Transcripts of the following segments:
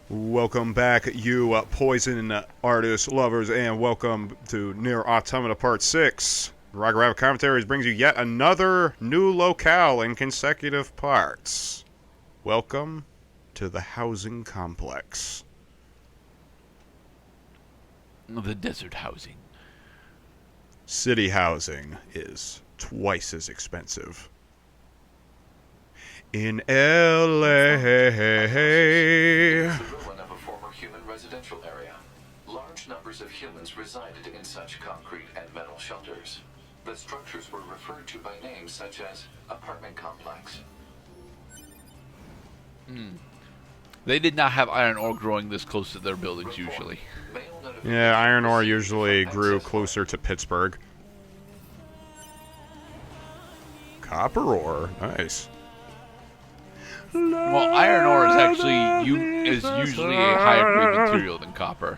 Welcome back, you poison artist lovers, and welcome to NieR Automata Part 6. Roger Rabbit Commentaries brings you yet another new locale in consecutive parts. Welcome to the housing complex. The desert housing. City housing is twice as expensive. In LA. The ruin of a former human residential area. Large numbers of humans resided in such concrete and metal shelters. The structures were referred to by names such as apartment complex. They did not have iron ore growing this close to their buildings usually. Yeah, iron ore usually grew closer to Pittsburgh. Copper ore, nice. Well, iron ore is usually a higher grade material than copper.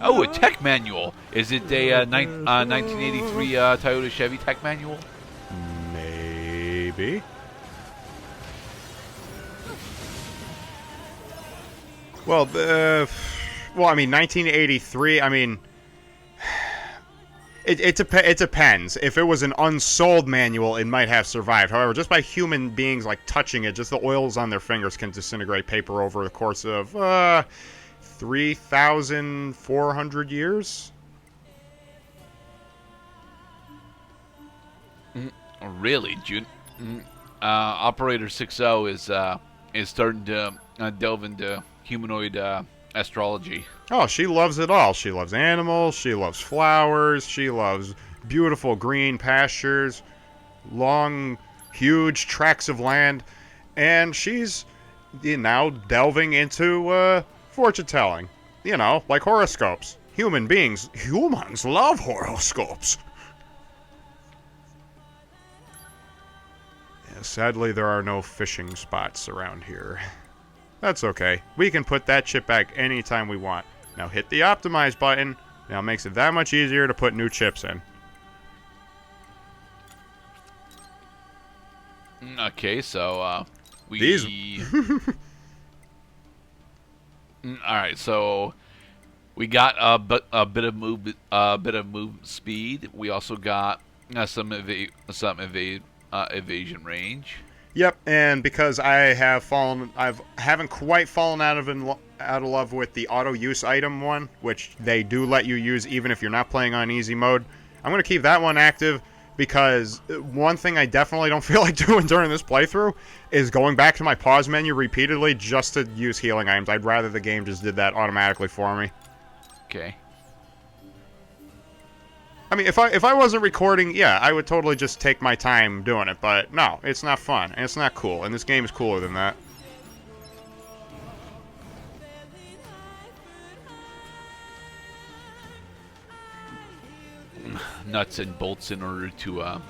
Oh, a tech manual. Is it a 1983 Toyota Chevy tech manual? Maybe. Well, I mean, 1983. I mean, it depends. If it was an unsold manual, it might have survived. However, just by human beings like touching it, just the oils on their fingers can disintegrate paper over the course of 3,400 years. Really, June? Operator 60 is starting to delve into humanoid astrology. Oh, she loves it all. She loves animals, she loves flowers, she loves beautiful green pastures, long, huge tracts of land, and she's now delving into fortune telling. You know, like horoscopes. Humans love horoscopes. Yeah, sadly, there are no fishing spots around here. That's okay. We can put that chip back anytime we want. Now hit the optimize button. Now it makes it that much easier to put new chips in. Okay, so we. These. All right, so we got a bit of move speed. We also got some evasion range. Yep, and because I haven't quite fallen out of love with the auto use item one, which they do let you use even if you're not playing on easy mode. I'm gonna keep that one active because one thing I definitely don't feel like doing during this playthrough is going back to my pause menu repeatedly just to use healing items. I'd rather the game just did that automatically for me. Okay. I mean, if I wasn't recording, yeah, I would totally just take my time doing it, but no, it's not fun, and it's not cool, and this game is cooler than that. Nuts and bolts in order to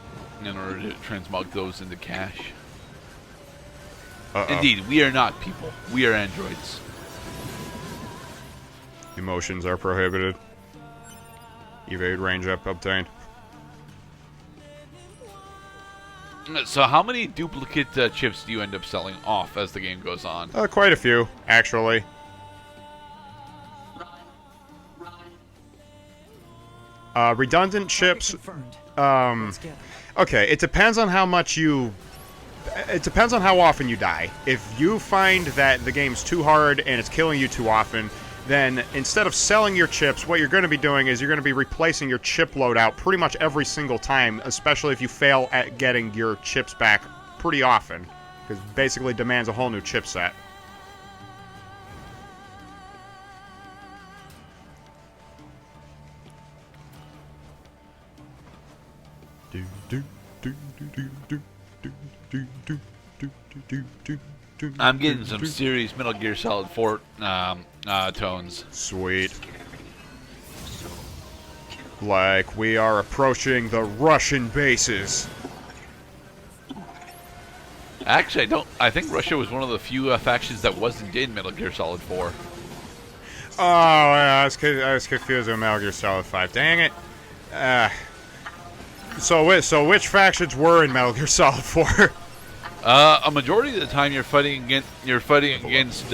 transmog those into cash. Indeed, we are not people. We are androids. Emotions are prohibited. Evade range up obtained. So how many duplicate chips do you end up selling off as the game goes on? Quite a few, actually. Redundant chips. Okay, it depends on how much you. It depends on how often you die. If you find that the game's too hard and it's killing you too often, then instead of selling your chips, what you're going to be doing is you're going to be replacing your chip loadout pretty much every single time, especially if you fail at getting your chips back pretty often, because it basically demands a whole new chip set. I'm getting some serious Metal Gear Solid 4 tones. Sweet. Like we are approaching the Russian bases. Actually, I think Russia was one of the few factions that wasn't in Metal Gear Solid 4. Oh, yeah, I was confused with Metal Gear Solid 5. Dang it. So which factions were in Metal Gear Solid 4? A majority of the time, you're fighting against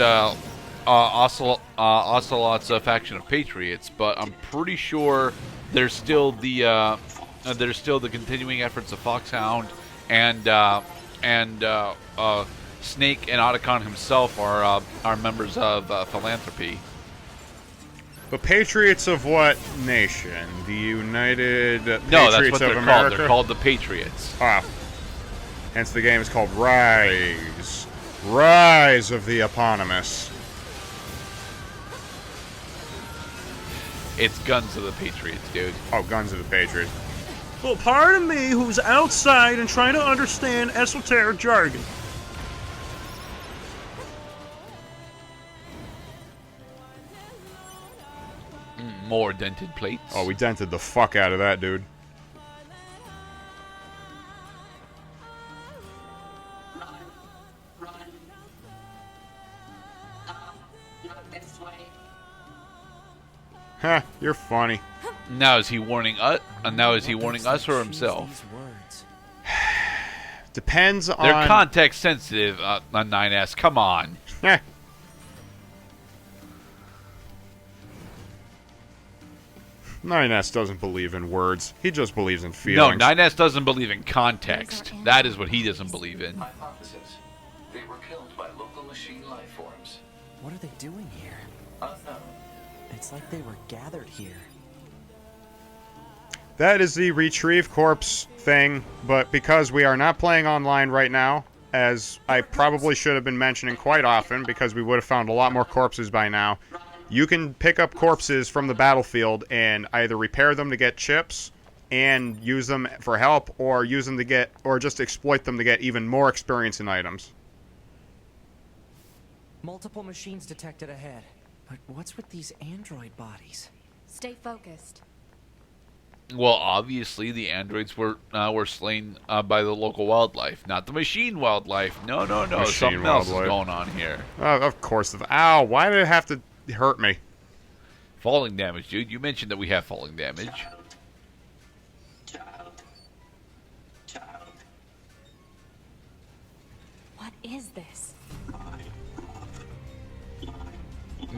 Ocelot's faction of patriots, but I'm pretty sure there's still the continuing efforts of Foxhound and Snake and Otacon himself are members of Philanthropy. The Patriots of what nation? The United No, Patriots that's what of they're America? called. They're called the Patriots. Ah. Hence the game is called Rise. Rise of the Eponymous. It's Guns of the Patriots, dude. Oh, Guns of the Patriots. Well, pardon me, who's outside and trying to understand esoteric jargon. More dented plates. Oh, we dented the fuck out of that, dude. Huh, you're funny. Now is he warning us? Now is he warning us or himself? Depends on... They're context sensitive on 9S. Come on. Heh. 9S doesn't believe in words. He just believes in No, feelings. 9S doesn't believe in context. That is what he doesn't believe in. Hypothesis. They were killed by local machine life forms. What are they doing here? Unknown. It's like they were gathered here. That is the retrieve corpse thing, but because we are not playing online right now, as I probably should have been mentioning quite often, because we would have found a lot more corpses by now, you can pick up corpses from the battlefield and either repair them to get chips and use them for help, or use them to get, or just exploit them to get even more experience in items. Multiple machines detected ahead. But what's with these android bodies? Stay focused. Well, obviously the androids were slain by the local wildlife, not the machine wildlife. No, Machine something else is wildlife. going on here. Of course. Ow, why did it have to hurt me? Falling damage, dude. You mentioned that we have falling damage. What is this?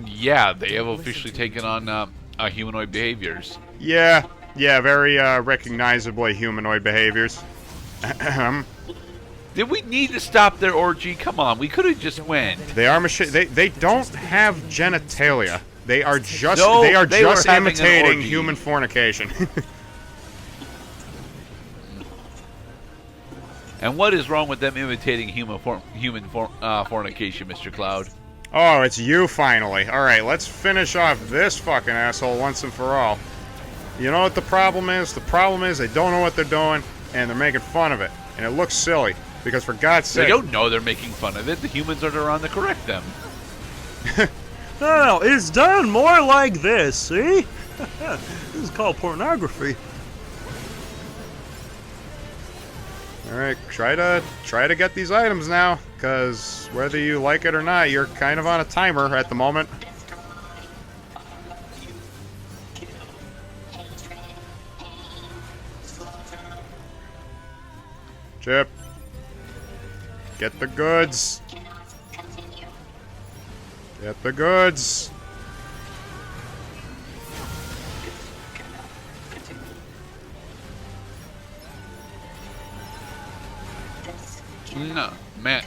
Yeah, they have officially taken on humanoid behaviors. Yeah, very recognizably humanoid behaviors. Did we need to stop their orgy? Come on, we could have just went. They are machine. They don't have genitalia. They are just No, they are they were just having an imitating orgy. human fornication. And what is wrong with them imitating human fornication, Mr. Cloud? Oh, it's you finally. All right, let's finish off this fucking asshole once and for all. You know what the problem is? The problem is they don't know what they're doing and they're making fun of it, and it looks silly because for God's They sake. don't know they're making fun of it. The humans are around to correct them. No, it's done more like this, see? This is called pornography. All right, try to get these items now, because whether you like it or not, you're kind of on a timer at the moment. Chip, get the goods. Get the goods. No, man.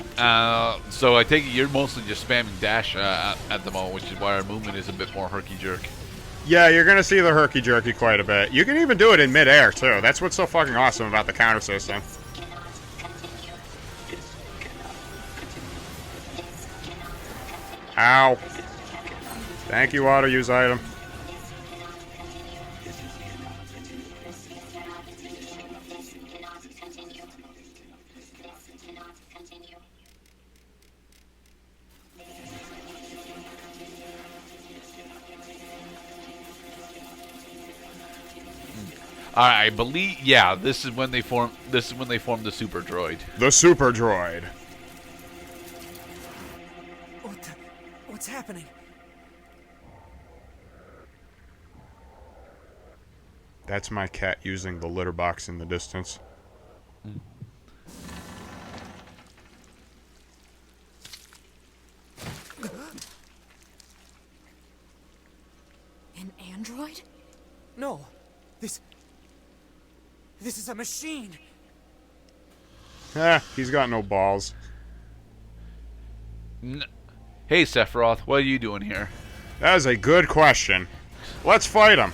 So I take it you're mostly just spamming dash at the moment, which is why our movement is a bit more herky-jerk. Yeah, you're gonna see the herky-jerky quite a bit. You can even do it in mid-air, too. That's what's so fucking awesome about the counter system. Ow. Thank you, auto-use item. I believe, yeah. This is when they form. This is when they form the super droid. The super droid. What's happening? That's my cat using the litter box in the distance. android? No. This is a machine. He's got no balls. Hey, Sephiroth, what are you doing here? That is a good question. Let's fight him.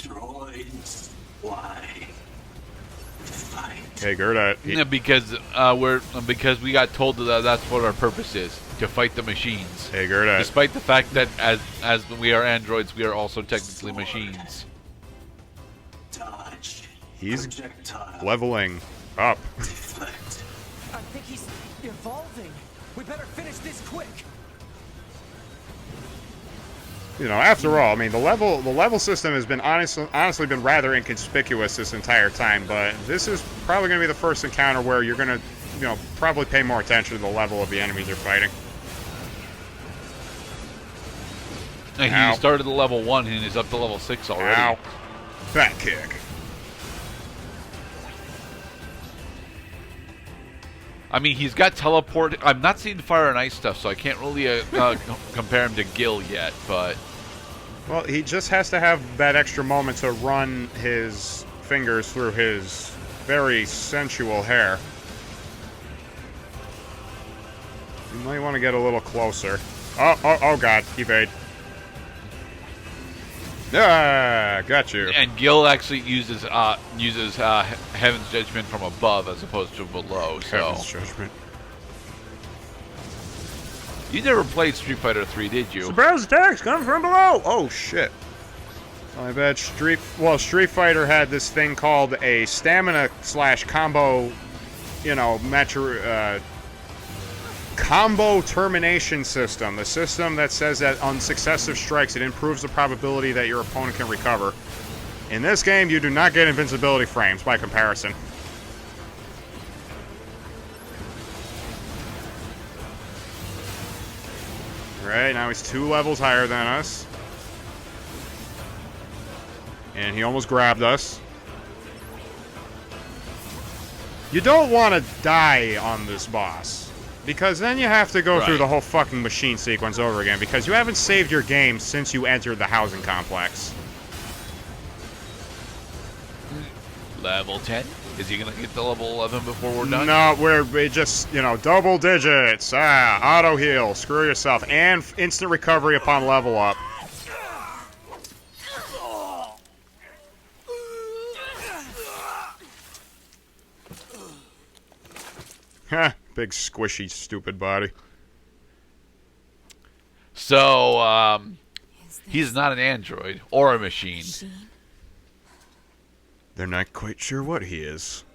Androids, why fight? Hey, Gerda. Because we got told that that's what our purpose is, to fight the machines. Hey, Gerda. Despite the fact that as we are androids, we are also technically machines. Dodge. He's Projectile. leveling up. Deflect. I think he's evolving. We better finish this quick. You know, after all, I mean, the level system has been honestly been rather inconspicuous this entire time, but this is probably going to be the first encounter where you're going to, you know, probably pay more attention to the level of the enemies you're fighting. And Ow. he started at level 1 and he's up to level 6 already. Ow. Back kick. I mean, he's got teleport. I'm not seeing fire and ice stuff, so I can't really compare him to Gil yet, but... Well, he just has to have that extra moment to run his fingers through his very sensual hair. You might want to get a little closer. Oh God, evade. Ah, got you. And Gil actually uses Heaven's Judgment from above as opposed to below. So Heaven's Judgment. You never played Street Fighter 3, did you? Surprise attacks come from below! Oh shit. I bet Street Fighter had this thing called a stamina / combo, you know, combo termination system. The system that says that on successive strikes it improves the probability that your opponent can recover. In this game, you do not get invincibility frames by comparison. Right, now he's 2 levels higher than us. And he almost grabbed us. You don't want to die on this boss, because then you have to go through the whole fucking machine sequence over again, because you haven't saved your game since you entered the housing complex. Level 10? Is he going to get to level 11 before we're done? No, we're just, you know, double digits. Auto heal. Screw yourself. And instant recovery upon level up. Heh, big squishy stupid body. So, he's not an android or a machine. They're not quite sure what he is.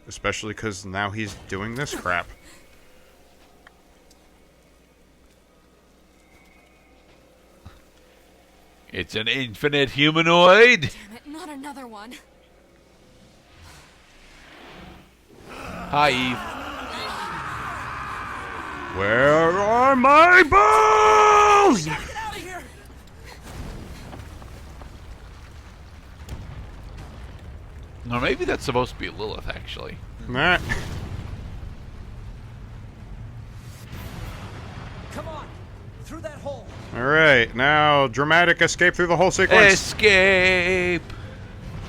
Especially because now he's doing this crap. It's an infinite humanoid. Damn it, not another one. Hi, Eve. Where are my balls? Get out of here! Or maybe that's supposed to be Lilith, actually. Nah. Come on, through that hole. Alright, now dramatic escape through the whole sequence. Escape.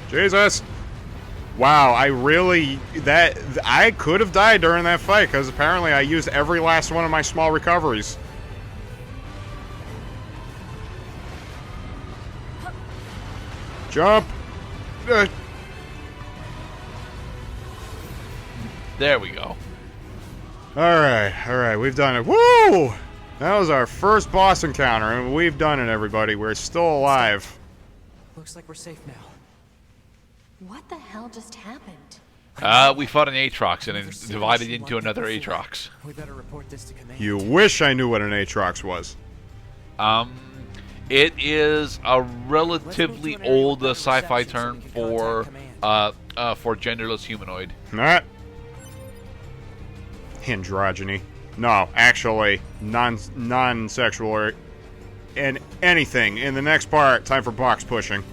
Jesus. Wow, I could have died during that fight, because apparently I used every last one of my small recoveries. Jump! There we go. Alright, we've done it. Woo! That was our first boss encounter, and we've done it, everybody. We're still alive. Looks like we're safe now. What the hell just happened? We fought an Aatrox and it divided into another Aatrox. We better report this to command. You wish I knew what an Aatrox was. It is a relatively old sci-fi term for genderless humanoid. Not androgyny. No, actually, non-sexual or and anything. In the next part, time for box pushing.